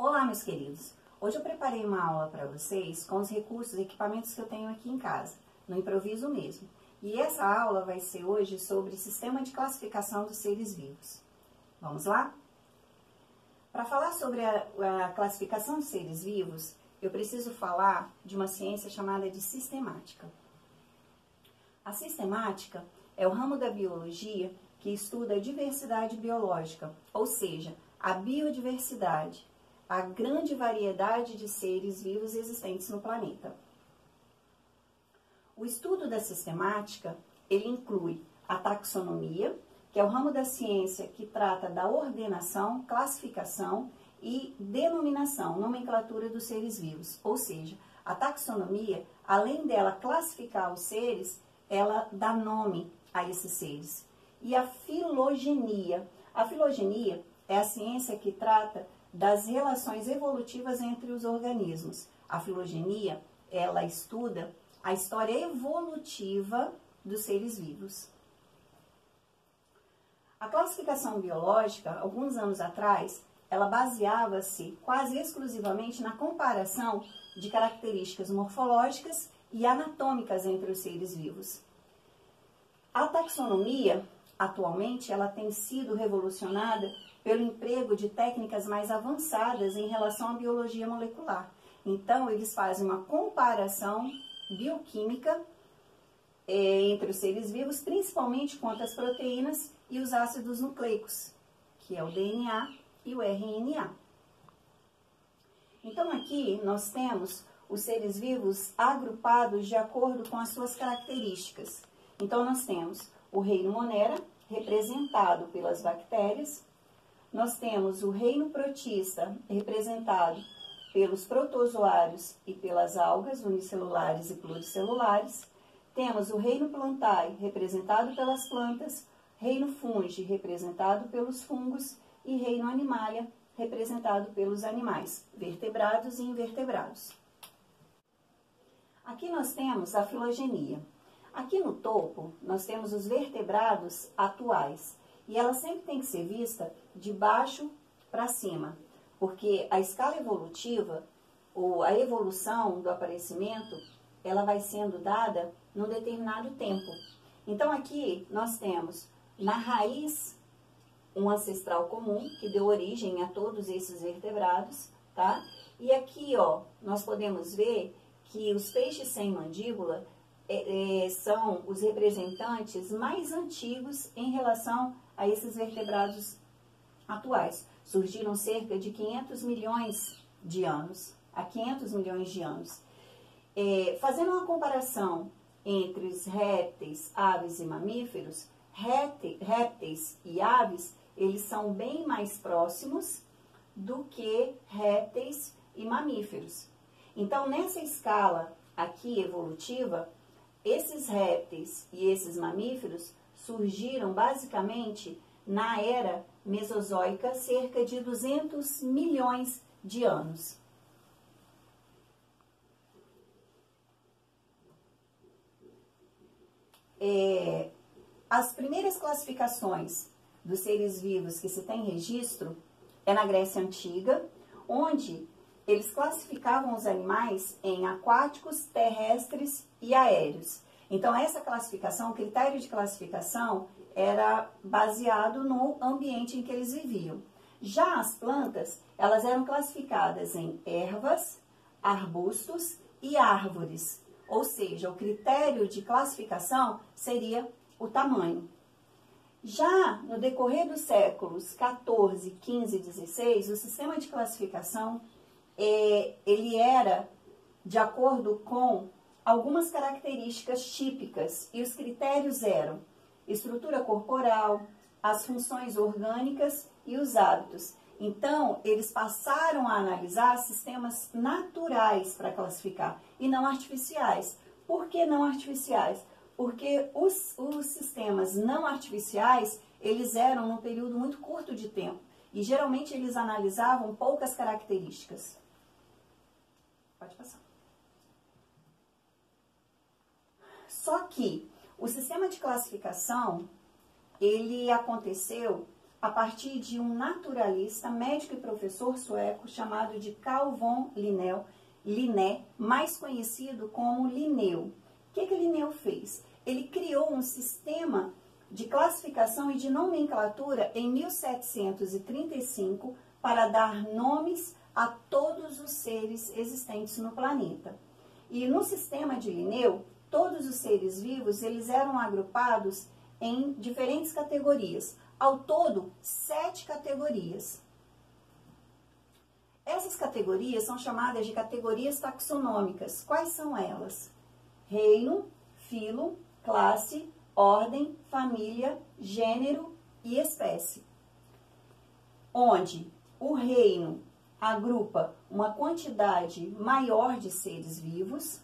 Olá, meus queridos! Hoje eu preparei uma aula para vocês com os recursos e equipamentos que eu tenho aqui em casa, no improviso mesmo. E essa aula vai ser hoje sobre sistema de classificação dos seres vivos. Vamos lá? Para falar sobre a classificação dos seres vivos, eu preciso falar de uma ciência chamada de sistemática. A sistemática é o ramo da biologia que estuda a diversidade biológica, ou seja, a biodiversidade, a grande variedade de seres vivos existentes no planeta. O estudo da sistemática, ele inclui a taxonomia, que é o ramo da ciência que trata da ordenação, classificação e denominação, nomenclatura dos seres vivos. Ou seja, a taxonomia, além dela classificar os seres, ela dá nome a esses seres. E a filogenia. A filogenia é a ciência que trata das relações evolutivas entre os organismos. A filogenia, ela estuda a história evolutiva dos seres vivos. A classificação biológica, alguns anos atrás, ela baseava-se quase exclusivamente na comparação de características morfológicas e anatômicas entre os seres vivos. A taxonomia, atualmente, ela tem sido revolucionada pelo emprego de técnicas mais avançadas em relação à biologia molecular. Então, eles fazem uma comparação bioquímica entre os seres vivos, principalmente quanto às proteínas e os ácidos nucleicos, que é o DNA e o RNA. Então, aqui nós temos os seres vivos agrupados de acordo com as suas características. Então, nós temos o reino Monera, representado pelas bactérias. Nós temos o reino protista, representado pelos protozoários e pelas algas unicelulares e pluricelulares. Temos o reino plantae, representado pelas plantas, reino fungi, representado pelos fungos, e reino animalia, representado pelos animais, vertebrados e invertebrados. Aqui nós temos a filogenia. Aqui no topo, nós temos os vertebrados atuais, e ela sempre tem que ser vista de baixo para cima, porque a escala evolutiva, ou a evolução do aparecimento, ela vai sendo dada num determinado tempo. Então, aqui nós temos na raiz um ancestral comum, que deu origem a todos esses vertebrados, tá? E aqui, ó, nós podemos ver que os peixes sem mandíbula são os representantes mais antigos em relação a esses vertebrados atuais. Surgiram cerca de 500 milhões de anos, há 500 milhões de anos. Fazendo uma comparação entre os répteis, aves e mamíferos, répteis e aves, eles são bem mais próximos do que répteis e mamíferos. Então, nessa escala aqui evolutiva, esses répteis e esses mamíferos surgiram basicamente na era mesozoica, cerca de 200 milhões de anos. As primeiras classificações dos seres vivos que se tem registro é na Grécia Antiga, onde eles classificavam os animais em aquáticos, terrestres e aéreos. Então, essa classificação, o critério de classificação, era baseado no ambiente em que eles viviam. Já as plantas, elas eram classificadas em ervas, arbustos e árvores. Ou seja, o critério de classificação seria o tamanho. Já no decorrer dos séculos 14, 15 e 16, o sistema de classificação ele era de acordo com algumas características típicas, e os critérios eram estrutura corporal, as funções orgânicas e os hábitos. Então, eles passaram a analisar sistemas naturais para classificar e não artificiais. Por que não artificiais? Porque os sistemas não artificiais, eles eram num período muito curto de tempo e geralmente eles analisavam poucas características. Pode passar. Só que o sistema de classificação, ele aconteceu a partir de um naturalista, médico e professor sueco chamado de Carl von Linné, mais conhecido como Linneu. O que Linneu fez? Ele criou um sistema de classificação e de nomenclatura em 1735 para dar nomes a todos os seres existentes no planeta. E no sistema de Linneu, todos os seres vivos eles eram agrupados em diferentes categorias. Ao todo, 7 categorias. Essas categorias são chamadas de categorias taxonômicas. Quais são elas? Reino, filo, classe, ordem, família, gênero e espécie. Onde o reino agrupa uma quantidade maior de seres vivos,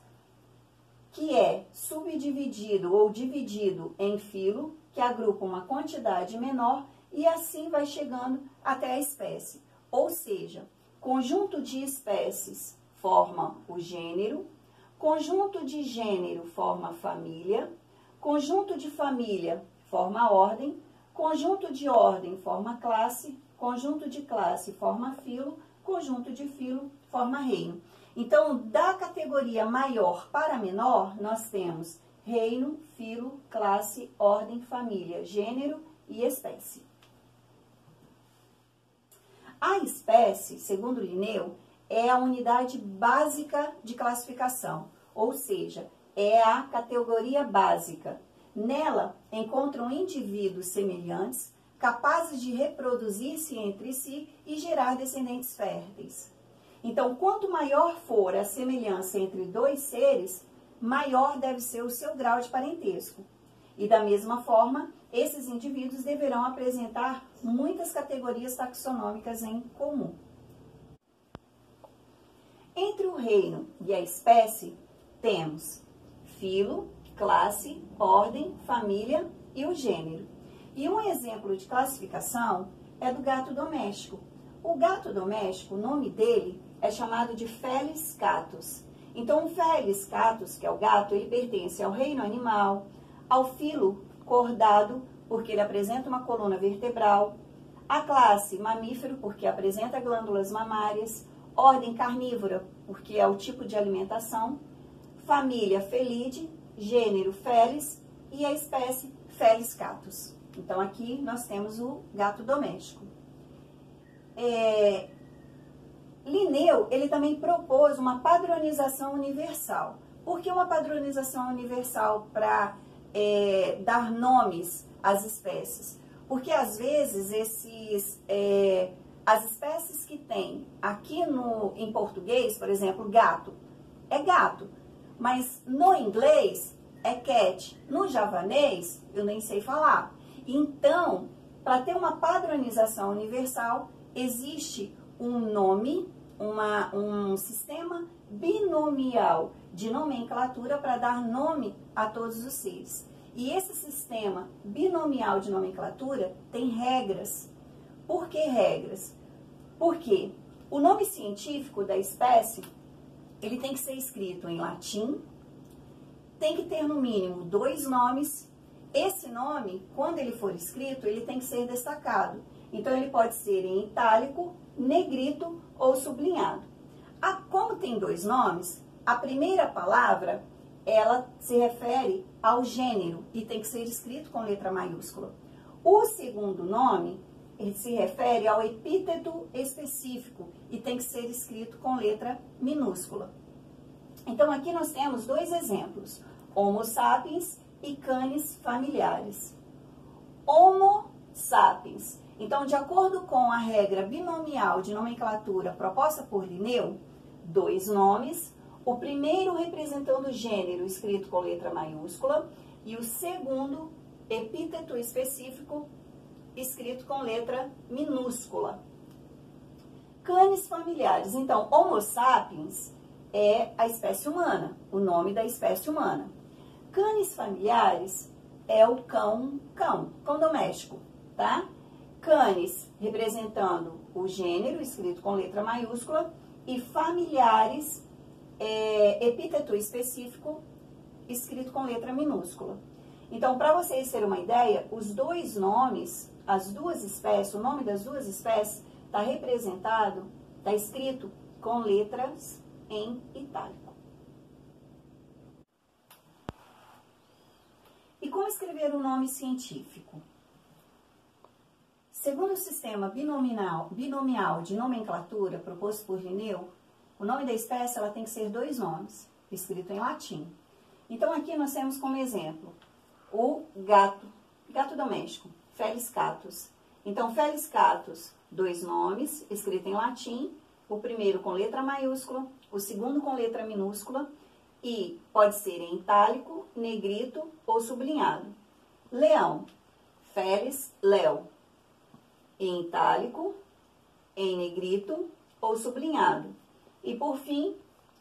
que é subdividido ou dividido em filo, que agrupa uma quantidade menor, e assim vai chegando até a espécie. Ou seja, conjunto de espécies forma o gênero, conjunto de gênero forma família, conjunto de família forma ordem, conjunto de ordem forma classe, conjunto de classe forma filo, conjunto de filo forma reino. Então, da categoria maior para menor, nós temos reino, filo, classe, ordem, família, gênero e espécie. A espécie, segundo Linneu, é a unidade básica de classificação, ou seja, é a categoria básica. Nela encontram indivíduos semelhantes, capazes de reproduzir-se entre si e gerar descendentes férteis. Então, quanto maior for a semelhança entre dois seres, maior deve ser o seu grau de parentesco. E da mesma forma, esses indivíduos deverão apresentar muitas categorias taxonômicas em comum. Entre o reino e a espécie, temos filo, classe, ordem, família e o gênero. E um exemplo de classificação é do gato doméstico. O gato doméstico, o nome dele é chamado de Felis catus. Então, o Felis catus, que é o gato, ele pertence ao reino animal, ao filo cordado, porque ele apresenta uma coluna vertebral, à classe mamífero, porque apresenta glândulas mamárias, ordem carnívora, porque é o tipo de alimentação, família Felidae, gênero Felis e a espécie Felis catus. Então, aqui nós temos o gato doméstico. Linneu, ele também propôs uma padronização universal. Por que uma padronização universal para dar nomes às espécies? Porque, às vezes, as espécies que tem aqui em português, por exemplo, gato, é gato, mas no inglês é cat, no javanês eu nem sei falar. Então, para ter uma padronização universal, existe um nome, um sistema binomial de nomenclatura para dar nome a todos os seres. E esse sistema binomial de nomenclatura tem regras. Por que regras? Porque o nome científico da espécie, ele tem que ser escrito em latim, tem que ter no mínimo 2 nomes. Esse nome, quando ele for escrito, ele tem que ser destacado. Então, ele pode ser em itálico, negrito ou sublinhado. Como tem 2 nomes, a primeira palavra, ela se refere ao gênero e tem que ser escrito com letra maiúscula. O segundo nome, ele se refere ao epíteto específico e tem que ser escrito com letra minúscula. Então, aqui nós temos 2 exemplos, Homo sapiens e Canis familiaris. Homo sapiens. Então, de acordo com a regra binomial de nomenclatura proposta por Linneu, 2 nomes, o primeiro representando o gênero escrito com letra maiúscula e o segundo epíteto específico escrito com letra minúscula. Canis familiaris. Então, Homo sapiens é a espécie humana, o nome da espécie humana. Canis familiaris é o cão doméstico, tá? Canis representando o gênero, escrito com letra maiúscula, e familiares, epíteto específico, escrito com letra minúscula. Então, para vocês terem uma ideia, os 2 nomes, as duas espécies, o nome das duas espécies está representado, está escrito com letras em itálico. E como escrever o nome científico? Segundo o sistema binomial de nomenclatura proposto por Linneu, o nome da espécie ela tem que ser dois nomes, escrito em latim. Então, aqui nós temos como exemplo o gato doméstico, Felis catus. Então, Felis catus, dois nomes, escrito em latim, o primeiro com letra maiúscula, o segundo com letra minúscula, e pode ser em itálico, negrito ou sublinhado. Leão, Felis leo, em itálico, em negrito ou sublinhado. E por fim,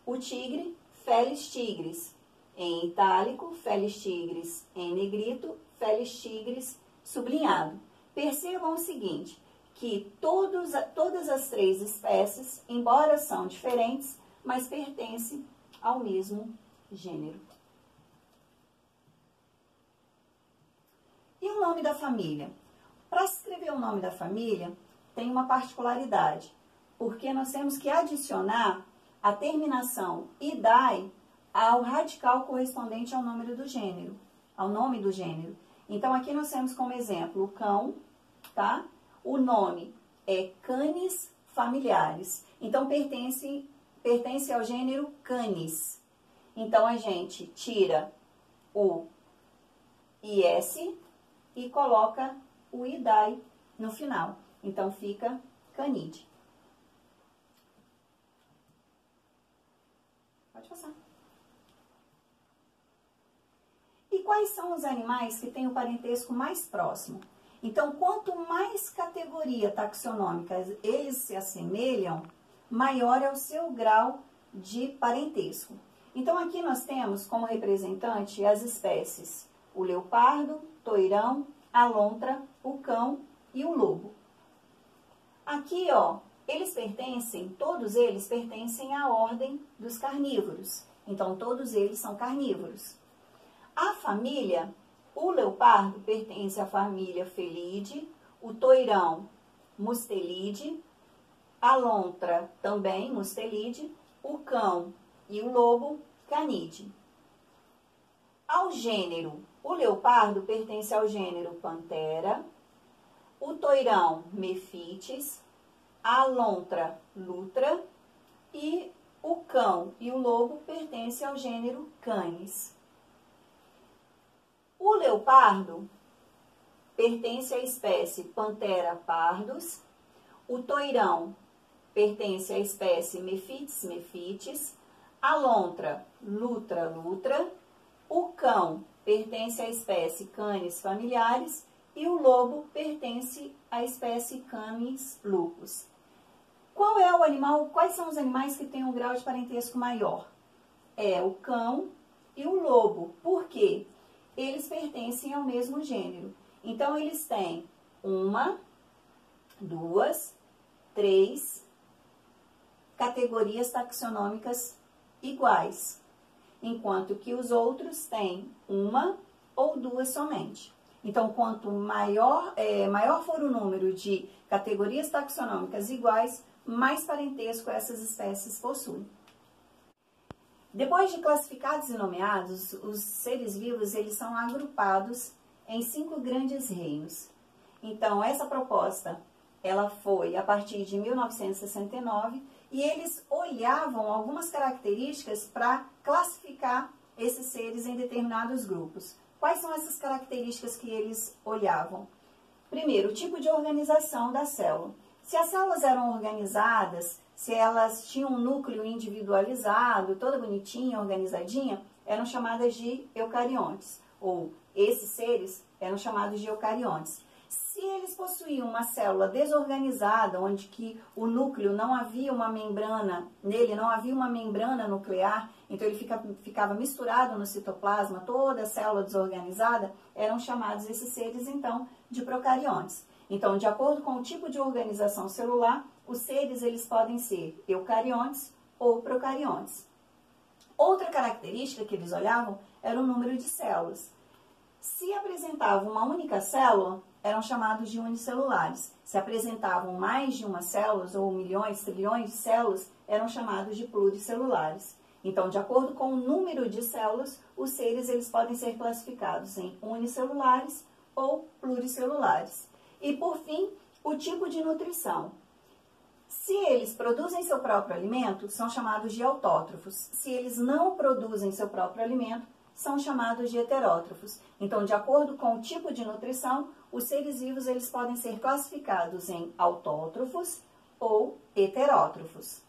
o tigre, Felis tigris, em itálico, Felis tigris, em negrito, Felis tigris, sublinhado. Percebam o seguinte, que todas as três espécies, embora são diferentes, mas pertencem ao mesmo gênero. E o nome da família? Para escrever o nome da família, tem uma particularidade, porque nós temos que adicionar a terminação idai ao radical correspondente ao número do gênero, ao nome do gênero. Então, aqui nós temos como exemplo o cão, tá? O nome é Canis familiaris. Então, pertence ao gênero Canis. Então, a gente tira o IS e coloca o idai no final. Então, fica Canidae. Pode passar. E quais são os animais que têm o parentesco mais próximo? Então, quanto mais categoria taxonômica eles se assemelham, maior é o seu grau de parentesco. Então, aqui nós temos como representante as espécies o leopardo, toirão, a lontra, o cão e o lobo. Aqui, ó, todos eles pertencem à ordem dos carnívoros. Então, todos eles são carnívoros. A família, o leopardo pertence à família Felidae, o toirão, Mustelidae, a lontra também, Mustelidae, o cão e o lobo, Canidae. Ao gênero, o leopardo pertence ao gênero Panthera, o toirão, Mephitis, a lontra, Lutra, e o cão e o lobo pertencem ao gênero Canis. O leopardo pertence à espécie Panthera pardus, o toirão pertence à espécie Mephitis mephitis, a lontra, Lutra lutra, o cão pertence à espécie Canis familiaris e o lobo pertence à espécie Canis lupus. Qual é o animal, quais são os animais que têm um grau de parentesco maior? É o cão e o lobo. Por quê? Eles pertencem ao mesmo gênero. Então, eles têm 1, 2, 3 categorias taxonômicas iguais, enquanto que os outros têm 1 ou 2 somente. Então, quanto maior for o número de categorias taxonômicas iguais, mais parentesco essas espécies possuem. Depois de classificados e nomeados, os seres vivos eles são agrupados em 5 grandes reinos. Então, essa proposta ela foi a partir de 1969 e eles olhavam algumas características para classificar esses seres em determinados grupos. Quais são essas características que eles olhavam? Primeiro, o tipo de organização da célula. Se as células eram organizadas, se elas tinham um núcleo individualizado, toda bonitinha, organizadinha, eram chamadas de eucariontes, ou esses seres eram chamados de eucariontes. Se eles possuíam uma célula desorganizada, onde que o núcleo não havia uma membrana, nele não havia uma membrana nuclear, então ele ficava misturado no citoplasma, toda a célula desorganizada, eram chamados esses seres, então, de procariontes. Então, de acordo com o tipo de organização celular, os seres eles podem ser eucariontes ou procariontes. Outra característica que eles olhavam era o número de células. Se apresentava uma única célula, eram chamados de unicelulares. Se apresentavam mais de uma célula, ou milhões, trilhões de células, eram chamados de pluricelulares. Então, de acordo com o número de células, os seres eles podem ser classificados em unicelulares ou pluricelulares. E, por fim, o tipo de nutrição. Se eles produzem seu próprio alimento, são chamados de autótrofos. Se eles não produzem seu próprio alimento, são chamados de heterótrofos. Então, de acordo com o tipo de nutrição, os seres vivos eles podem ser classificados em autótrofos ou heterótrofos.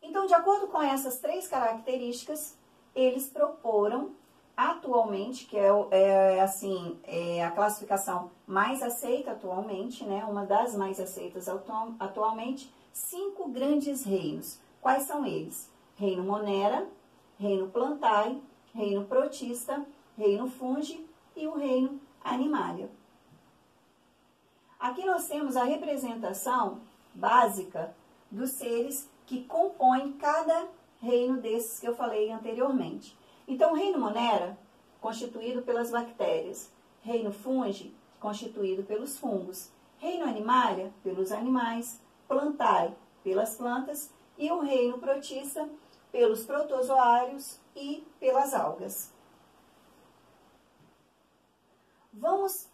Então, de acordo com essas três características, eles proporam atualmente, que é a classificação mais aceita atualmente, né, uma das mais aceitas atualmente, 5 grandes reinos. Quais são eles? Reino Monera, Reino Plantae, Reino Protista, Reino Fungi e o Reino Animalia. Aqui nós temos a representação básica dos seres que compõem cada reino desses que eu falei anteriormente. Então, o Reino Monera, constituído pelas bactérias, Reino Fungi, constituído pelos fungos, Reino Animalia, pelos animais, Plantae, pelas plantas, e o Reino Protista, pelos protozoários e pelas algas. Vamos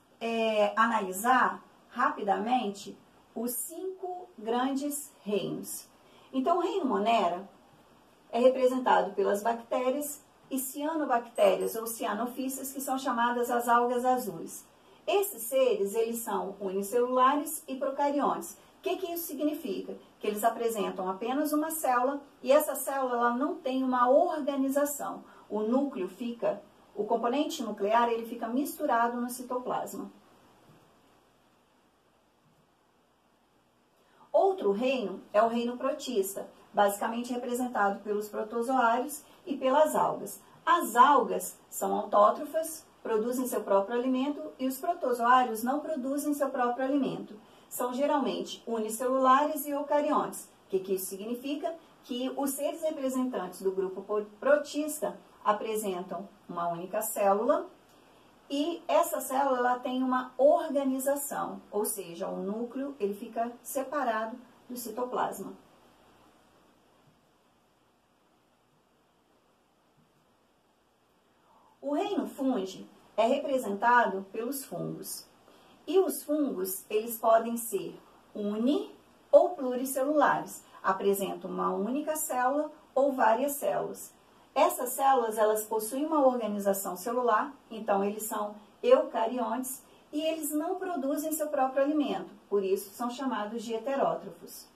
analisar rapidamente os 5 grandes reinos. Então, o Reino Monera é representado pelas bactérias e cianobactérias ou cianofícias, que são chamadas as algas azuis. Esses seres, eles são unicelulares e procariontes. O que isso significa? Que eles apresentam apenas uma célula e essa célula ela não tem uma organização. O núcleo fica, o componente nuclear, ele fica misturado no citoplasma. Outro reino é o reino protista, basicamente representado pelos protozoários e pelas algas. As algas são autótrofas, produzem seu próprio alimento e os protozoários não produzem seu próprio alimento. São geralmente unicelulares e eucariontes. O que isso significa? Que os seres representantes do grupo protista apresentam uma única célula e essa célula ela tem uma organização, ou seja, o núcleo ele fica separado do citoplasma. O reino fungi é representado pelos fungos. E os fungos, eles podem ser uni- ou pluricelulares. Apresentam uma única célula ou várias células. Essas células, elas possuem uma organização celular, então eles são eucariontes e eles não produzem seu próprio alimento, por isso são chamados de heterótrofos.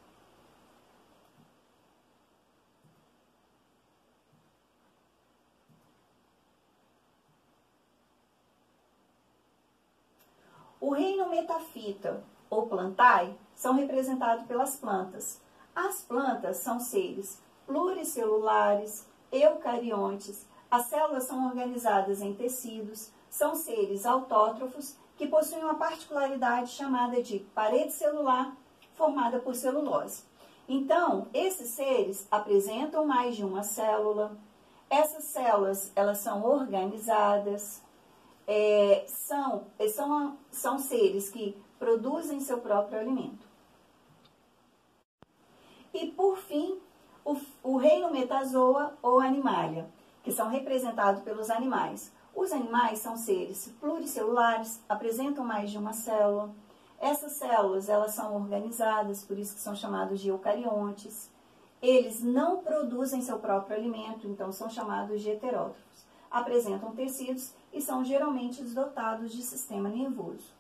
O reino metafita ou plantae são representados pelas plantas. As plantas são seres pluricelulares, eucariontes, as células são organizadas em tecidos, são seres autótrofos que possuem uma particularidade chamada de parede celular formada por celulose. Então, esses seres apresentam mais de uma célula, essas células elas são organizadas, são seres que produzem seu próprio alimento. E, por fim, o reino metazoa ou animalia, que são representados pelos animais. Os animais são seres pluricelulares, apresentam mais de uma célula. Essas células elas são organizadas, por isso que são chamados de eucariontes. Eles não produzem seu próprio alimento, então são chamados de heterótrofos. Apresentam tecidos e são geralmente dotados de sistema nervoso.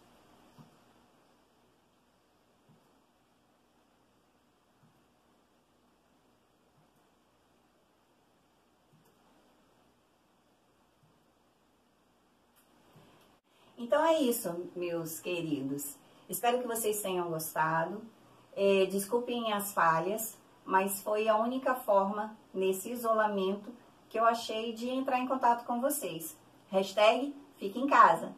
Então é isso, meus queridos. Espero que vocês tenham gostado. Desculpem as falhas, mas foi a única forma, nesse isolamento, que eu achei de entrar em contato com vocês. Hashtag fique em casa.